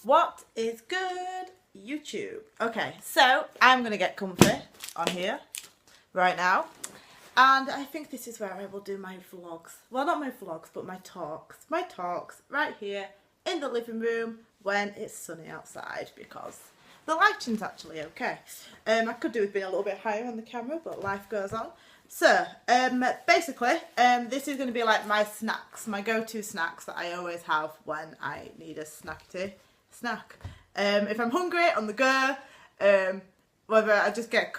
What is good, YouTube? Okay, so I'm going to get comfy on here right now. And I think this is where I will do my vlogs. Well, not my vlogs, but my talks. My talks right here in the living room when it's sunny outside because the lighting's actually okay. I could do with being a little bit higher on the camera, but life goes on. So, basically, this is going to be like my snacks, my go-to snacks that I always have when I need a snack. If I'm hungry, on the go, whether I just get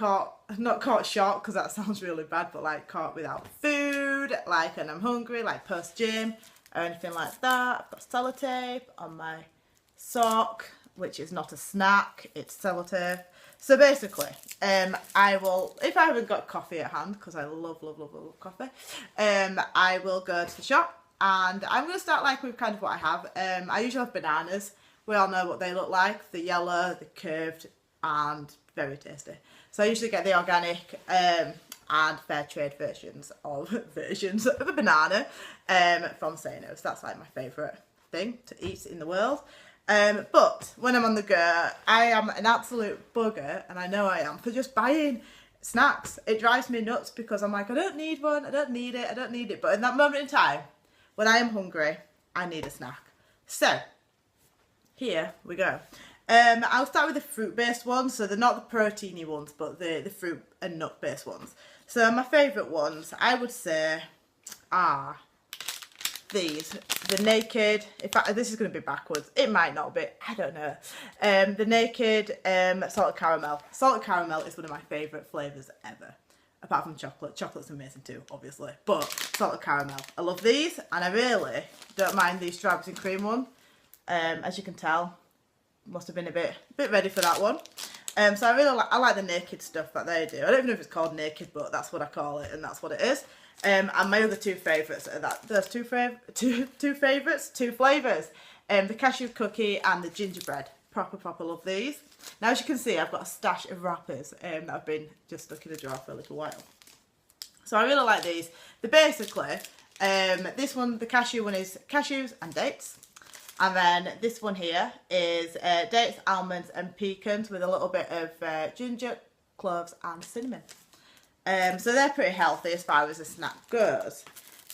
not caught short, because that sounds really bad, but like caught without food, like when I'm hungry, like post-gym, or anything like that. I've got sellotape on my sock, which is not a snack, it's sellotape. So basically, I will, if I haven't got coffee at hand, because I love coffee, I will go to the shop, and I'm going to start like with kind of what I have. I usually have bananas. We all know what they look like, the yellow, the curved, and very tasty. So I usually get the organic and fair trade versions of a banana from Sano's. That's like my favourite thing to eat in the world. But when I'm on the go, I am an absolute bugger, and I know I am, for just buying snacks. It drives me nuts because I'm like, I don't need one, I don't need it. But in that moment in time, when I am hungry, I need a snack. So, here we go. I'll start with the fruit-based ones. So they're not the proteiny ones, but the fruit and nut-based ones. So my favourite ones, I would say, are these. The Naked, in fact, this is going to be backwards. It might not be, I don't know. The Naked salted caramel. Salted caramel is one of my favourite flavours ever. Apart from chocolate. Chocolate's amazing too, obviously. But salted caramel. I love these, and I really don't mind the strawberries and cream one. As you can tell, must have been a bit ready for that one. So I like the Naked stuff that they do. I don't even know if it's called Naked, but that's what I call it, and that's what it is. And my other two favourites are those two flavours. The cashew cookie and the gingerbread. Proper love these. Now, as you can see, I've got a stash of wrappers that have been just stuck in a drawer for a little while. So I really like these. They're basically, this one, the cashew one, is cashews and dates. And then this one here is dates, almonds and pecans with a little bit of ginger, cloves and cinnamon. So they're pretty healthy as far as a snack goes.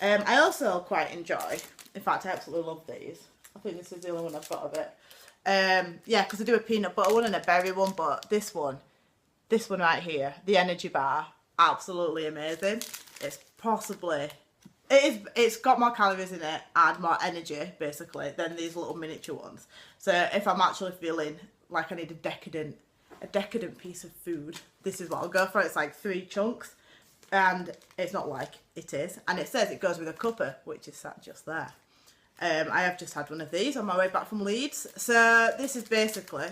I also quite enjoy, in fact I absolutely love these. I think this is the only one I've got of it. Yeah, because I do a peanut butter one and a berry one, but this one right here, the energy bar, absolutely amazing. It's got more calories in it and more energy, basically, than these little miniature ones. So if I'm actually feeling like I need a decadent piece of food, this is what I'll go for. It's like 3 chunks, and it's not like it is. And it says it goes with a cuppa, which is sat just there. I have just had one of these on my way back from Leeds. So this is basically,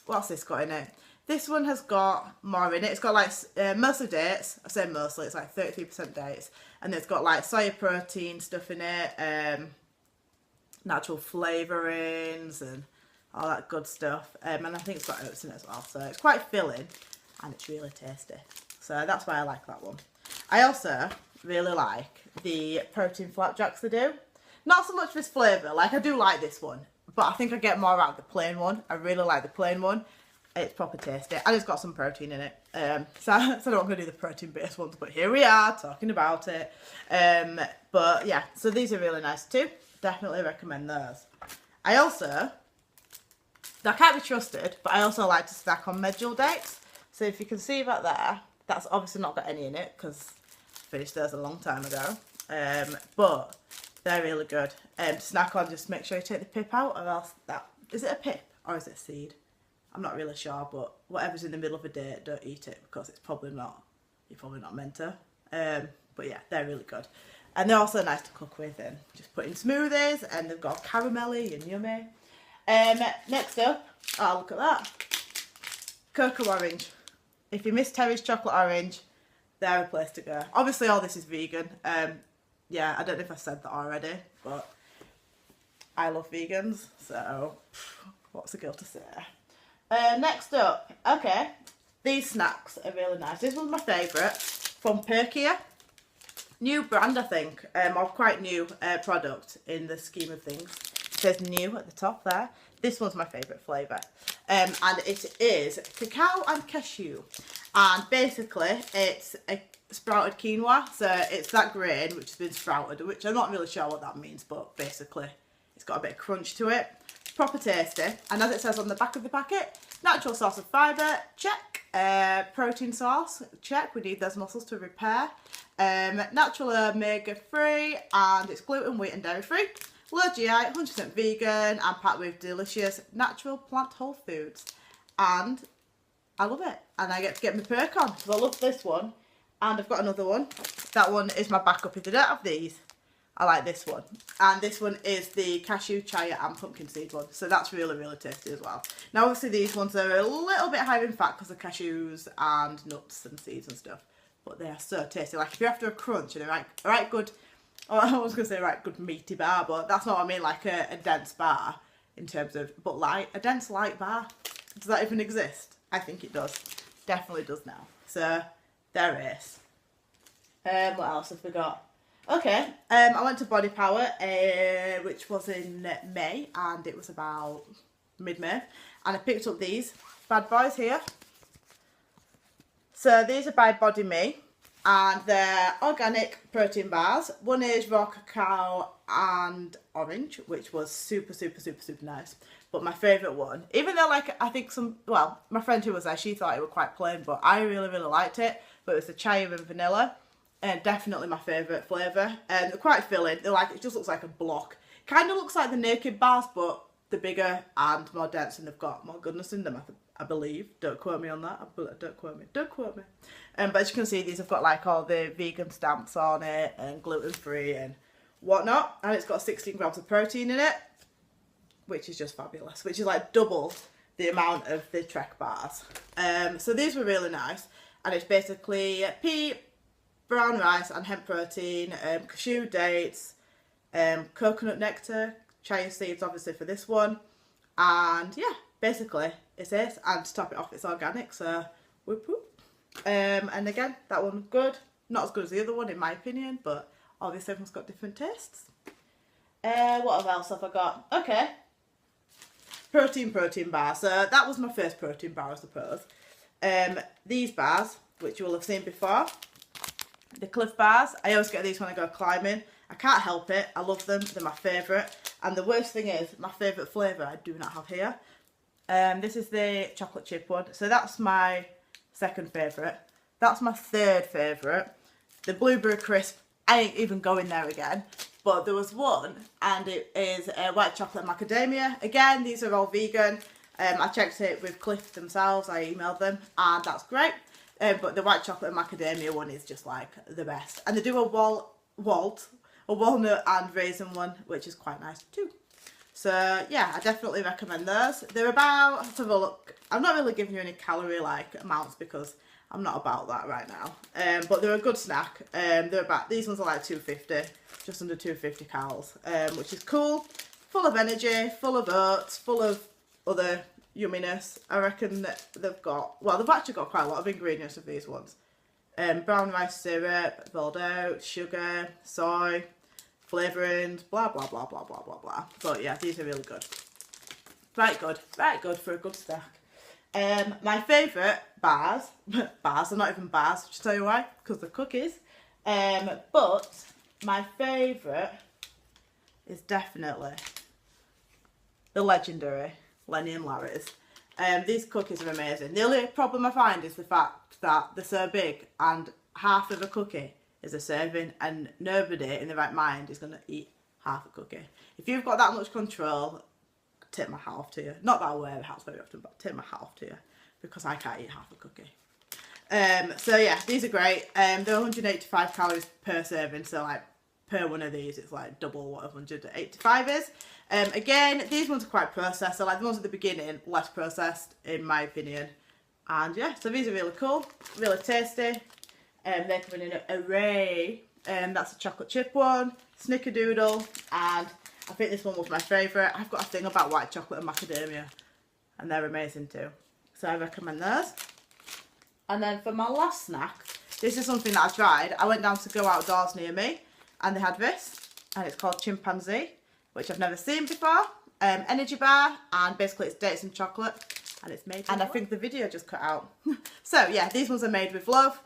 what's this got in it? This one has got more in it. It's got like mostly dates. I say mostly, it's like 33% dates. And it's got like soya protein stuff in it, natural flavourings and all that good stuff. And I think it's got oats in it as well. So it's quite filling and it's really tasty. So that's why I like that one. I also really like the protein flapjacks they do. Not so much this flavour. Like, I do like this one, but I think I get more out of the plain one. I really like the plain one. It's proper tasty, and it's got some protein in it. So I don't want to do the protein-based ones, but here we are talking about it. But yeah, so these are really nice too. Definitely recommend those. I can't be trusted, but I also like to snack on medjool dates. So if you can see that there, that's obviously not got any in it because I finished those a long time ago. But they're really good. To snack on, just make sure you take the pip out, or else is it a pip or is it a seed? I'm not really sure, but whatever's in the middle of a date, don't eat it because it's probably not, you're probably not meant to. But yeah, they're really good. And they're also nice to cook with and just put in smoothies, and they've got caramelly and yummy. Next up, oh look at that, cocoa orange. If you miss Terry's chocolate orange, they're a place to go. Obviously all this is vegan. Yeah, I don't know if I said that already, but I love vegans, so what's a girl to say? Next up, okay, these snacks are really nice. This one's my favourite, from Perkia. New brand, I think, or quite new product in the scheme of things. It says new at the top there. This one's my favourite flavour. And it is cacao and cashew. And basically, it's a sprouted quinoa. So it's that grain which has been sprouted, which I'm not really sure what that means, but basically it's got a bit of crunch to it. Proper tasty. And as it says on the back of the packet, natural source of fibre, check. Protein source, check. We need those muscles to repair. Natural omega-3, and it's gluten, wheat and dairy free. Low GI, 100% vegan, and packed with delicious natural plant whole foods. And I love it. And I get to get my perk on, because I love this one. And I've got another one. That one is my backup if I don't have these. I like this one. And this one is the cashew, chia and pumpkin seed one. So that's really, really tasty as well. Now obviously these ones are a little bit higher in fat because of cashews and nuts and seeds and stuff. But they are so tasty. Like if you're after a crunch and a right good, oh, I was going to say right good meaty bar, but that's not what I mean, like a dense bar in terms of, but light, a dense light bar. Does that even exist? I think it does. Definitely does now. So there it is. What else have we got? Okay, I went to Body Power, which was in May, and it was about mid-May, and I picked up these bad boys here. So these are by Body Me, and they're organic protein bars. One is raw cacao and orange, which was super, super, super, super nice. But my favourite one, even though like I think my friend who was there, she thought it was quite plain, but I really, really liked it. But it was the chia and vanilla. Definitely my favourite flavour. They're quite filling. They're like, it just looks like a block. Kind of looks like the Naked bars, but they're bigger and more dense, and they've got more goodness in them, I believe. Don't quote me on that. Don't quote me. Don't quote me. But as you can see, these have got like all the vegan stamps on it and gluten-free and whatnot. And it's got 16 grams of protein in it, which is just fabulous. Which is like double the amount of the Trek bars. So these were really nice. And it's basically pea, brown rice and hemp protein, cashew, dates, coconut nectar, chia seeds obviously for this one, and yeah, basically it's it. And to top it off, it's organic, so whoop whoop. And again, that one's good. Not as good as the other one in my opinion, but obviously everyone's got different tastes. What else have I got? Okay, protein bar. So that was my first protein bar, I suppose. These bars, which you will have seen before, the Cliff bars. I always get these when I go climbing. I can't help it. I love them. They're my favourite. And the worst thing is, my favourite flavour I do not have here. This is the chocolate chip one. So that's my second favourite. That's my third favourite. The blueberry crisp, I ain't even going there again. But there was one, and it is white chocolate macadamia. Again, these are all vegan. I checked it with Cliff themselves. I emailed them, and that's great. But the white chocolate and macadamia one is just like the best. And they do a walnut and raisin one, which is quite nice too. So yeah, I definitely recommend those. They're about, let's have a look. I'm not really giving you any calorie like amounts because I'm not about that right now. But they're a good snack. These ones are like 250, just under 250 calories, which is cool. Full of energy, full of oats, full of other yumminess. I reckon that they've actually got quite a lot of ingredients of these ones. Brown rice syrup, boiled oats, sugar, soy, flavourings, blah blah blah blah blah blah blah. But yeah, these are really good. Right good for a good snack. My favourite bars are not even bars, just tell you why, because they're cookies. But my favourite is definitely the legendary Lenny and Larry's. These cookies are amazing. The only problem I find is the fact that they're so big and half of a cookie is a serving, and nobody in the right mind is going to eat half a cookie. If you've got that much control, tip my hat off to you. Not that I wear hats very often, but tip my hat off to you, because I can't eat half a cookie. So yeah, these are great. They're 185 calories per serving, so like per one of these it's like double what 185 is. Again, these ones are quite processed, so like the ones at the beginning, less processed in my opinion. And yeah, so these are really cool, really tasty. They come in an array. That's a chocolate chip one, snickerdoodle, and I think this one was my favourite. I've got a thing about white chocolate and macadamia, and they're amazing too. So I recommend those. And then for my last snack, this is something that I tried. I went down to Go Outdoors near me, and they had this, and it's called Chimpanzee. which I've never seen before. Energy bar, and basically it's dates and chocolate, and it's made with love. I think the video just cut out. So yeah, these ones are made with love,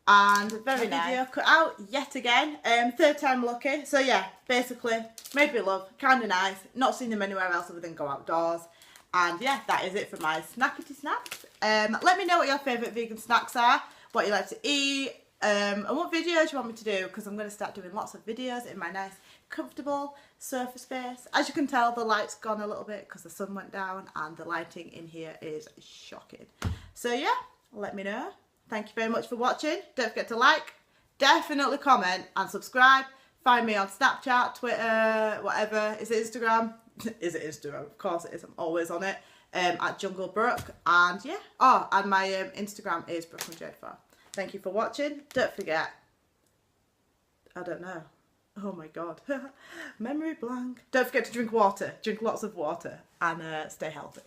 and very nice. Video cut out yet again. Third time lucky. So yeah, basically made with love, kind of nice. Not seen them anywhere else other than go outdoors. And yeah, that is it for my snackety snacks. Let me know what your favourite vegan snacks are, what you like to eat, and what videos you want me to do, because I'm going to start doing lots of videos in my nice comfortable sofa space. As you can tell, the light's gone a little bit because the sun went down, and the lighting in here is shocking. So yeah, let me know. Thank you very much for watching. Don't forget to like, definitely comment and subscribe. Find me on Snapchat, Twitter, whatever. Is it Instagram? Is it Instagram? Of course it is. I'm always on it. At Jungle Brook. And yeah. Oh, and my Instagram is BrooklynJade4. Thank you for watching. Don't forget. I don't know. Oh my god. Memory blank. Don't forget to drink water. Drink lots of water. And stay healthy.